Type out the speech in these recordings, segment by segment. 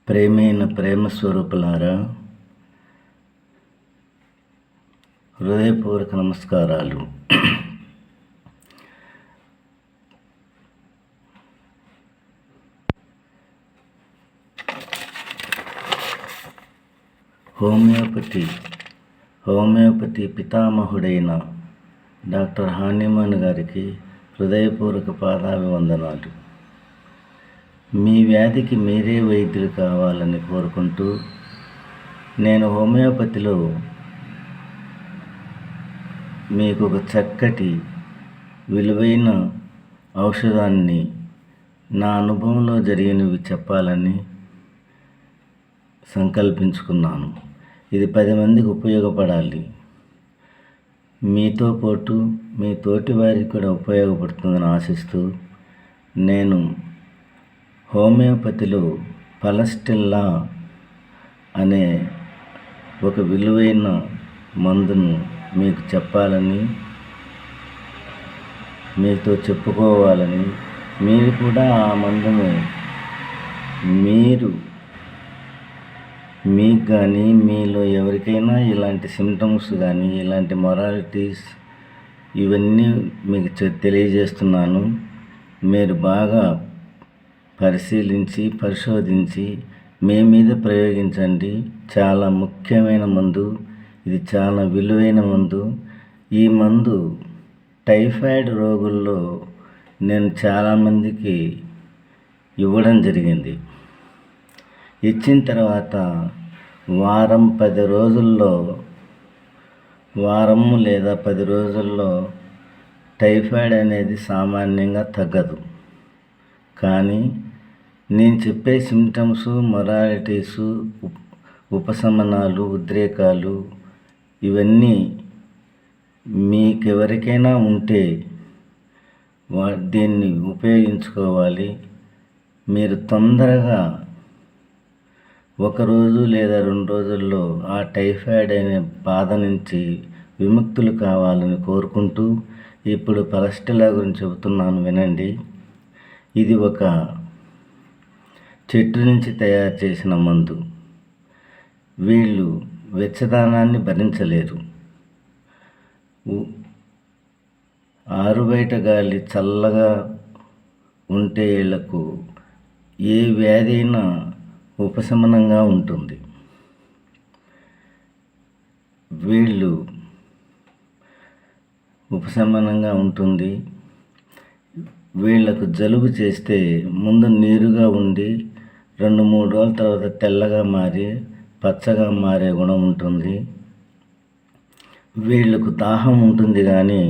ప్రేమైన ప్రేమ స్వరూపులారా, హృదయపూర్వక నమస్కారాలు. హోమియోపతి పితామహుడైన డాక్టర్ హానీమన్ గారికి హృదయపూర్వక పాదాభివందనాలు. మీ వ్యాధికి మీరే వైద్యులు కావాలని కోరుకుంటూ, నేను హోమియోపతిలో మీకు ఒక చక్కటి విలువైన ఔషధాన్ని నా అనుభవంలో జరిగినవి చెప్పాలని సంకల్పించుకున్నాను. ఇది 10 మందికి ఉపయోగపడాలి. మీతో పాటు మీ తోటి వారికి కూడా ఉపయోగపడుతుందని ఆశిస్తూ, నేను హోమియోపతిలో పలస్టిల్లా అనే ఒక విలువైన మందును మీకు చెప్పాలని, మీతో చెప్పుకోవాలని, మీరు కూడా ఆ మందును మీకు కానీ మీలో ఎవరికైనా ఇలాంటి సిమ్టమ్స్ కానీ ఇలాంటి మొరాలిటీస్ ఇవన్నీ మీకు తెలియజేస్తున్నాను. మీరు బాగా పరిశోధించి మీ మీద ప్రయోగించండి. చాలా ముఖ్యమైన మందు ఇది, చాలా విలువైన మందు. ఈ మందు టైఫాయిడ్ రోగుల్లో నేను చాలామందికి ఇవ్వడం జరిగింది. ఇచ్చిన తర్వాత వారం లేదా 10 రోజుల్లో టైఫాయిడ్ అనేది సామాన్యంగా తగ్గదు. కానీ నేను చెప్పే సిమ్టమ్స్, మొరాలిటీసు, ఉపశమనాలు, ఉద్రేకాలు ఇవన్నీ మీకెవరికైనా ఉంటే దీన్ని ఉపయోగించుకోవాలి. మీరు తొందరగా 1 రోజు లేదా 2 రోజుల్లో ఆ టైఫాయిడ్ అనే బాధ నుంచి విముక్తులు కావాలని కోరుకుంటూ, ఇప్పుడు పలస్టిల్లా గురించి చెబుతున్నాను, వినండి. ఇది ఒక చెట్టు నుంచి తయారు చేసిన మందు. వీళ్ళు వెచ్చదనాన్ని భరించలేరు. ఆరుబయట గాలి చల్లగా ఉంటే వీళ్లకు ఏ వ్యాధి అయినా ఉపశమనంగా ఉంటుంది. వీళ్లకు జలుబు చేస్తే ముందు నీరుగా ఉండి 2-3 రోజుల తర్వాత తెల్లగా మారి పచ్చగా మారే గుణం ఉంటుంది. వీళ్లకు దాహం ఉంటుంది కానీ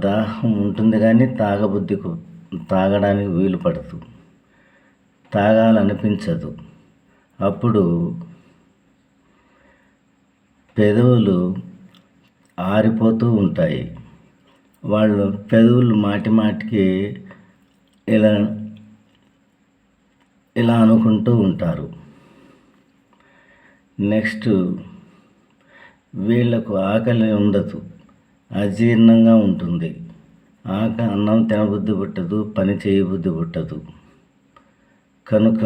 దాహం ఉంటుంది కానీ తాగడానికి వీలు పడదు, తాగాలనిపించదు. అప్పుడు పెదవులు ఆరిపోతూ ఉంటాయి. వాళ్ళు పెదవులు మాటికి ఇలా అనుకుంటూ ఉంటారు. నెక్స్ట్ వీళ్లకు ఆకలి ఉండదు, అజీర్ణంగా ఉంటుంది. అన్నం తినబుద్ధి పుట్టదు, పని చేయబుద్ధి పుట్టదు. కనుక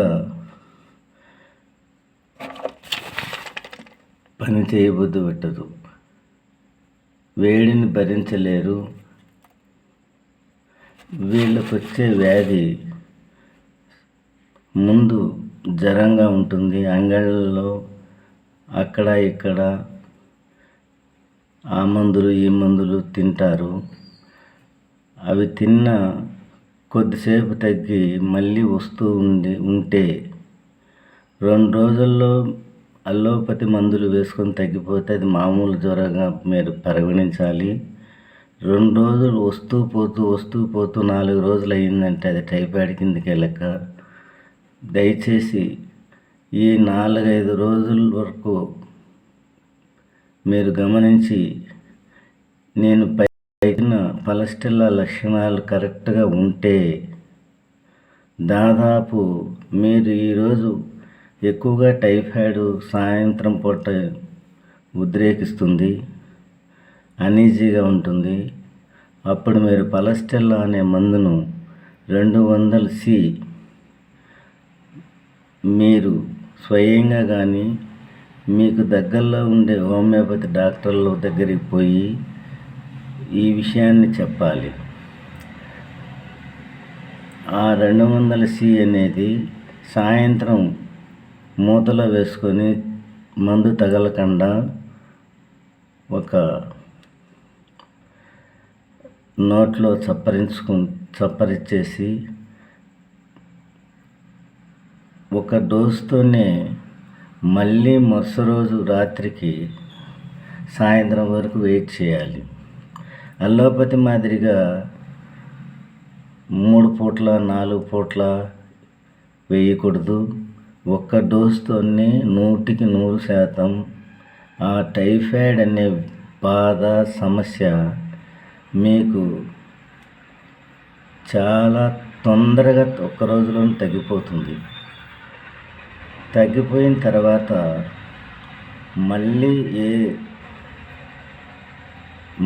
వేడిని భరించలేరు. వీళ్ళకు వచ్చే వ్యాధి ముందు జ్వరంగా ఉంటుంది. అంగళ్ళలో అక్కడ ఇక్కడ ఆ మందులు ఈ మందులు తింటారు. అవి తిన్న కొద్దిసేపు తగ్గి మళ్ళీ వస్తూ ఉంటే 2 రోజుల్లో అల్లోపతి మందులు వేసుకొని తగ్గిపోతే అది మామూలు జ్వరంగా మీరు పరిగణించాలి. 2 రోజులు వస్తూ పోతూ 4 రోజులు అయ్యిందంటే అది టైఫాయిడ్ కిందకే లెక్క. దయచేసి ఈ 4-5 రోజుల వరకు మీరు గమనించి, నేను పైన పలస్టిల్లా లక్షణాలు కరెక్ట్గా ఉంటే దాదాపు మీరు ఈరోజు ఎక్కువగా టైఫాయిడ్ సాయంత్రం పూట ఉద్రేకిస్తుంది, అనీజీగా ఉంటుంది. అప్పుడు మీరు పలస్టిల్లా అనే మందును 200 సి మీరు స్వయంగా కానీ మీకు దగ్గరలో ఉండే హోమియోపతి డాక్టర్ల దగ్గరికి పోయి ఈ విషయాన్ని చెప్పాలి. ఆ 200C అనేది సాయంత్రం మూతలో వేసుకొని మందు తగలకుండా ఒక నోట్లో చప్పరిచ్చేసి ఒక డోస్తోనే మళ్ళీ మరుసటి రోజు రాత్రికి సాయంత్రం వరకు వెయిట్ చేయాలి. అల్లోపతి మాదిరిగా 3 పూట్ల 4 పూట్ల వేయకూడదు. ఒక్క డోస్తోనే 100% ఆ టైఫాయిడ్ అనే బాధ సమస్య మీకు చాలా తొందరగా ఒక్క రోజులోనే తగ్గిపోతుంది. తగ్గిపోయిన తర్వాత మళ్ళీ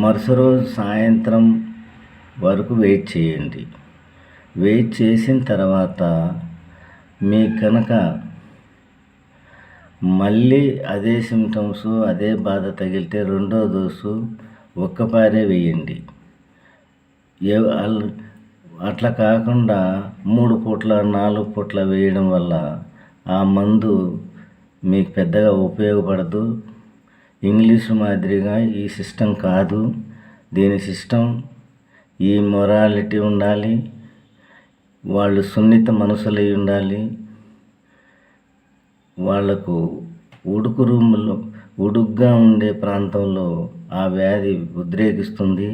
మరుసటి రోజు సాయంత్రం వరకు వెయిట్ చేయండి. వెయిట్ చేసిన తర్వాత మీకు కనుక మళ్ళీ అదే సిమ్టమ్స్ అదే బాధ తగిలితే రెండో డోసు ఒక్కపారే వేయండి. అట్లా కాకుండా 3 పూట్ల 4 పూట్ల వేయడం వల్ల ఆ మందు మీకు పెద్దగా ఉపయోగపడదు. ఇంగ్లీషు మాదిరిగా ఈ సిస్టమ్ కాదు. దీని సిస్టమ్ ఈ మొరాలిటీ ఉండాలి. వాళ్ళు సున్నిత మనసులై ఉండాలి. వాళ్లకు ఉడుకు రూములో ఉడుగ్గా ఉండే ప్రాంతంలో ఆ వ్యాధి ఉద్రేకిస్తుంది.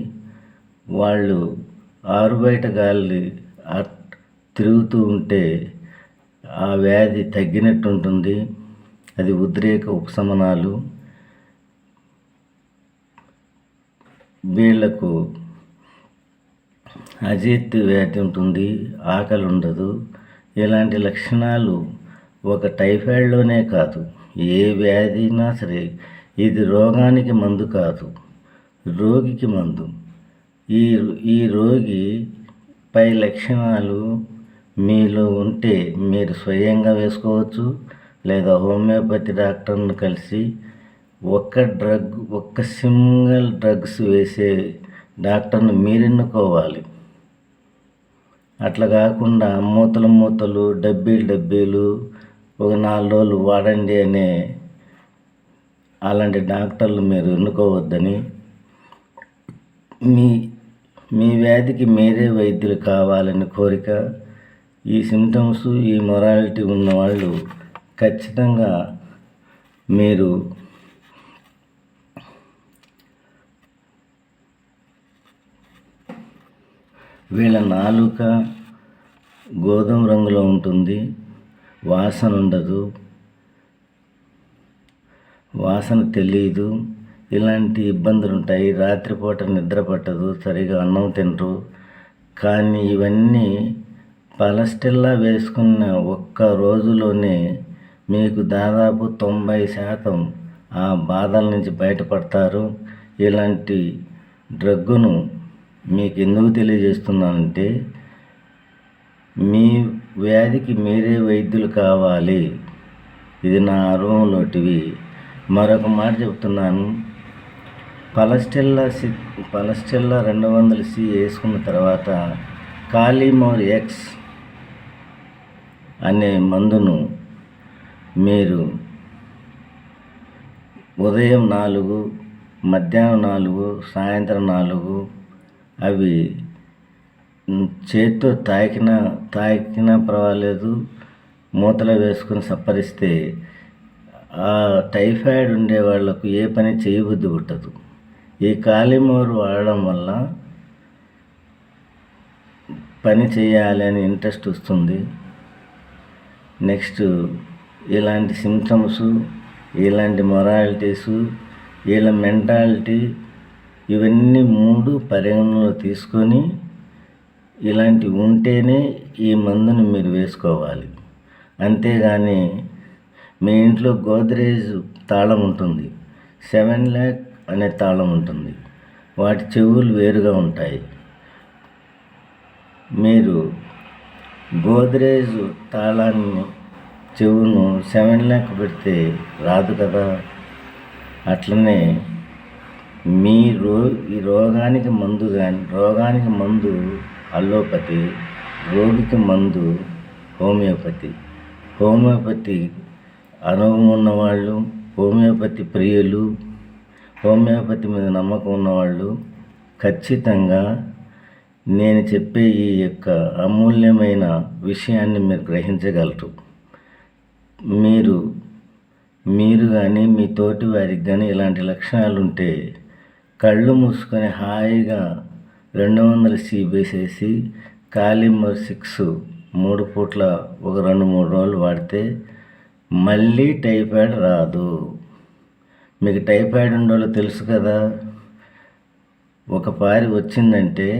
వాళ్ళు ఆరుబయట గాలి తిరుగుతూ ఉంటే ఆ వ్యాధి తగ్గినట్టు ఉంటుంది. అది ఉద్రేక ఉపశమనాలు. వీళ్లకు అజీర్తి వ్యాధి ఉంటుంది, ఆకలి ఉండదు. ఇలాంటి లక్షణాలు ఒక టైఫాయిడ్లోనే కాదు, ఏ వ్యాధి అయినా సరే. ఇది రోగానికి మందు కాదు, రోగికి మందు. ఈ రోగి పై లక్షణాలు మీలో ఉంటే మీరు స్వయంగా వేసుకోవచ్చు, లేదా హోమియోపతి డాక్టర్ను కలిసి ఒక్క సింగిల్ డ్రగ్స్ వేసే డాక్టర్ను మీరు ఎన్నుకోవాలి. అట్లా కాకుండా మూతలు డబ్బీలు ఒక 4 రోజులు వాడండి అనే అలాంటి డాక్టర్లు మీరు ఎన్నుకోవద్దని. మీ వ్యాధికి మీరే వైద్యులు కావాలని కోరిక. ఈ సిమ్టమ్స్ ఈ మొరాలిటీ ఉన్నవాళ్ళు ఖచ్చితంగా మీరు వీళ్ళ నాలుక గోధుమ రంగులో ఉంటుంది, వాసన ఉండదు, వాసన తెలియదు. ఇలాంటి ఇబ్బందులు ఉంటాయి. రాత్రిపూట నిద్ర పట్టదు, సరిగా అన్నం తినరు. కానీ ఇవన్నీ పలస్టెల్లా వేసుకున్న ఒక్క రోజులోనే మీకు దాదాపు 90% ఆ బాధల నుంచి బయటపడతారు. ఇలాంటి డ్రగ్గును మీకు ఎందుకు తెలియజేస్తున్నానంటే, మీ వ్యాధికి మీరే వైద్యులు కావాలి. ఇది నా అనుభవంలోటివి. మరొక మాట చెప్తున్నాను. పలస్టెల్లా 200C వేసుకున్న తర్వాత కాలిమోర్ ఎక్స్ అనే మందును మీరు ఉదయం 4, మధ్యాహ్నం 4, సాయంత్రం 4 అవి చేత్తో తాకినా పర్వాలేదు, మూతలో వేసుకొని సప్పరిస్తే ఆ టైఫాయిడ్ ఉండే వాళ్లకు ఏ పని చేయబుద్ధి పుట్టదు. ఈ కాలిమోర్ వాడడం వల్ల పని చేయాలి అని ఇంట్రెస్ట్ వస్తుంది. నెక్స్ట్ ఇలాంటి సిమ్టమ్స్, ఇలాంటి మొరాలిటీసు, వీళ్ళ మెంటాలిటీ ఇవన్నీ 3 పరిగణనలో తీసుకొని ఇలాంటివి ఉంటేనే ఈ మందుని మీరు వేసుకోవాలి. అంతేగాని మీ ఇంట్లో గోద్రేజ్ తాళం ఉంటుంది, 7 lakh అనే తాళం ఉంటుంది, వాటి చెవులు వేరుగా ఉంటాయి. మీరు గోద్రేజ్ తాళాన్ని చెవును 7 లెక్క పెడితే రాదు కదా. అట్లనే మీ ఈ రోగానికి మందు అల్లోపతి, రోగికి మందు హోమియోపతి. హోమియోపతి అనుభవం ఉన్నవాళ్ళు, హోమియోపతి ప్రియులు, హోమియోపతి మీద నమ్మకం ఉన్నవాళ్ళు ఖచ్చితంగా నేను చెప్పే ఈ యొక్క అమూల్యమైన విషయాన్ని మీరు గ్రహించగలరు. మీరు కానీ మీ తోటి వారికి కానీ ఇలాంటి లక్షణాలు ఉంటే కళ్ళు మూసుకొని హాయిగా 200 వేసేసి కాలిమర్ 6 3 పూట్ల ఒక 2-3 రోజులు వాడితే మళ్ళీ టైఫాయిడ్ రాదు. మీకు టైఫాయిడ్ ఉండేవాళ్ళు తెలుసు కదా. ఒకసారి వచ్చిందంటే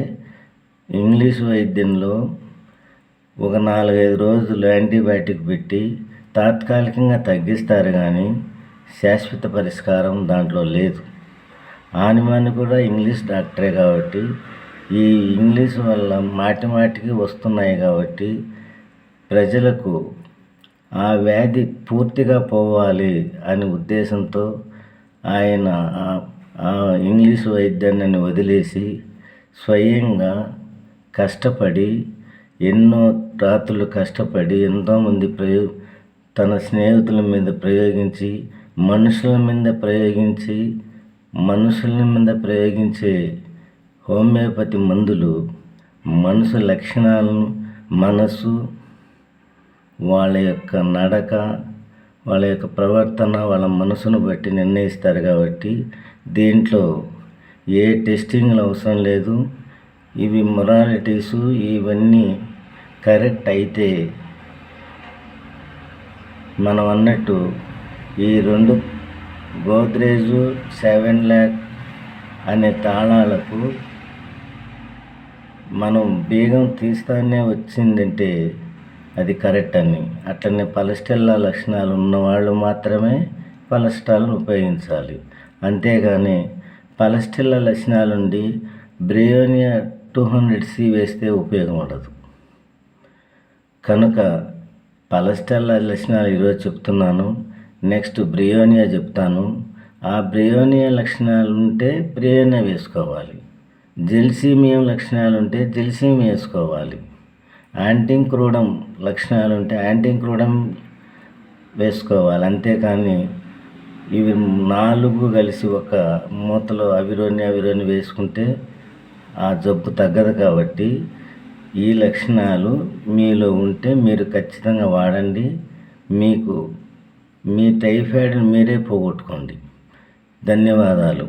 ఇంగ్లీష్ వైద్యంలో ఒక 4-5 రోజులు యాంటీబయాటిక్ పెట్టి తాత్కాలికంగా తగ్గిస్తారు, కానీ శాశ్వత పరిష్కారం దాంట్లో లేదు. ఆనిమాని కూడా ఇంగ్లీష్ డాక్టరే కాబట్టి ఈ ఇంగ్లీష్ వల్ల మాటిమాటికి వస్తున్నాయి కాబట్టి ప్రజలకు ఆ వ్యాధి పూర్తిగా పోవాలి అనే ఉద్దేశంతో ఆయన ఆ ఇంగ్లీష్ వైద్యాన్ని వదిలేసి స్వయంగా కష్టపడి ఎన్నో రాత్రులు కష్టపడి ఎంతోమంది తన స్నేహితుల మీద ప్రయోగించి మనుషుల మీద ప్రయోగించే హోమియోపతి మందులు మనుషు లక్షణాలను, మనసు, వాళ్ళ యొక్క నడక, వాళ్ళ యొక్క ప్రవర్తన, వాళ్ళ మనసును బట్టి నిర్ణయిస్తారు కాబట్టి దీంట్లో ఏ టెస్టింగ్లు అవసరం లేదు. ఇవి మొరాలిటీసు ఇవన్నీ కరెక్ట్ అయితే మనం అన్నట్టు ఈ 2 గోద్రేజ్ 7 lakh అనే తాళాలకు మనం బీగం తీస్తానే వచ్చిందంటే అది కరెక్ట్ అని. అట్లనే పలస్టెల్లా లక్షణాలు ఉన్నవాళ్ళు మాత్రమే పలస్టాల్ను ఉపయోగించాలి. అంతేగాని పలస్టెల్లా లక్షణాలుండి బ్రియోనియా 200C వేస్తే ఉపయోగం ఉండదు. కనుక పలస్టెల్లా లక్షణాలు ఈరోజు చెప్తున్నాను. నెక్స్ట్ బ్రియోనియా చెప్తాను. ఆ బ్రియోనియా లక్షణాలు ఉంటే బ్రియోనియా వేసుకోవాలి. జెల్సీమియం లక్షణాలు ఉంటే జెల్సీమియం వేసుకోవాలి. యాంటీంక్రోడమ్ లక్షణాలు ఉంటే యాంటీంక్రోడమ్ వేసుకోవాలి. అంతేకాని ఇవి 4 కలిసి ఒక మూతలో అవిరోని వేసుకుంటే ఆ జబ్బు తగ్గదు. కాబట్టి ఈ లక్షణాలు మీలో ఉంటే మీరు ఖచ్చితంగా వాడండి. మీకు మీ టైఫాయిడ్ని మీరే పోగొట్టుకోండి. ధన్యవాదాలు.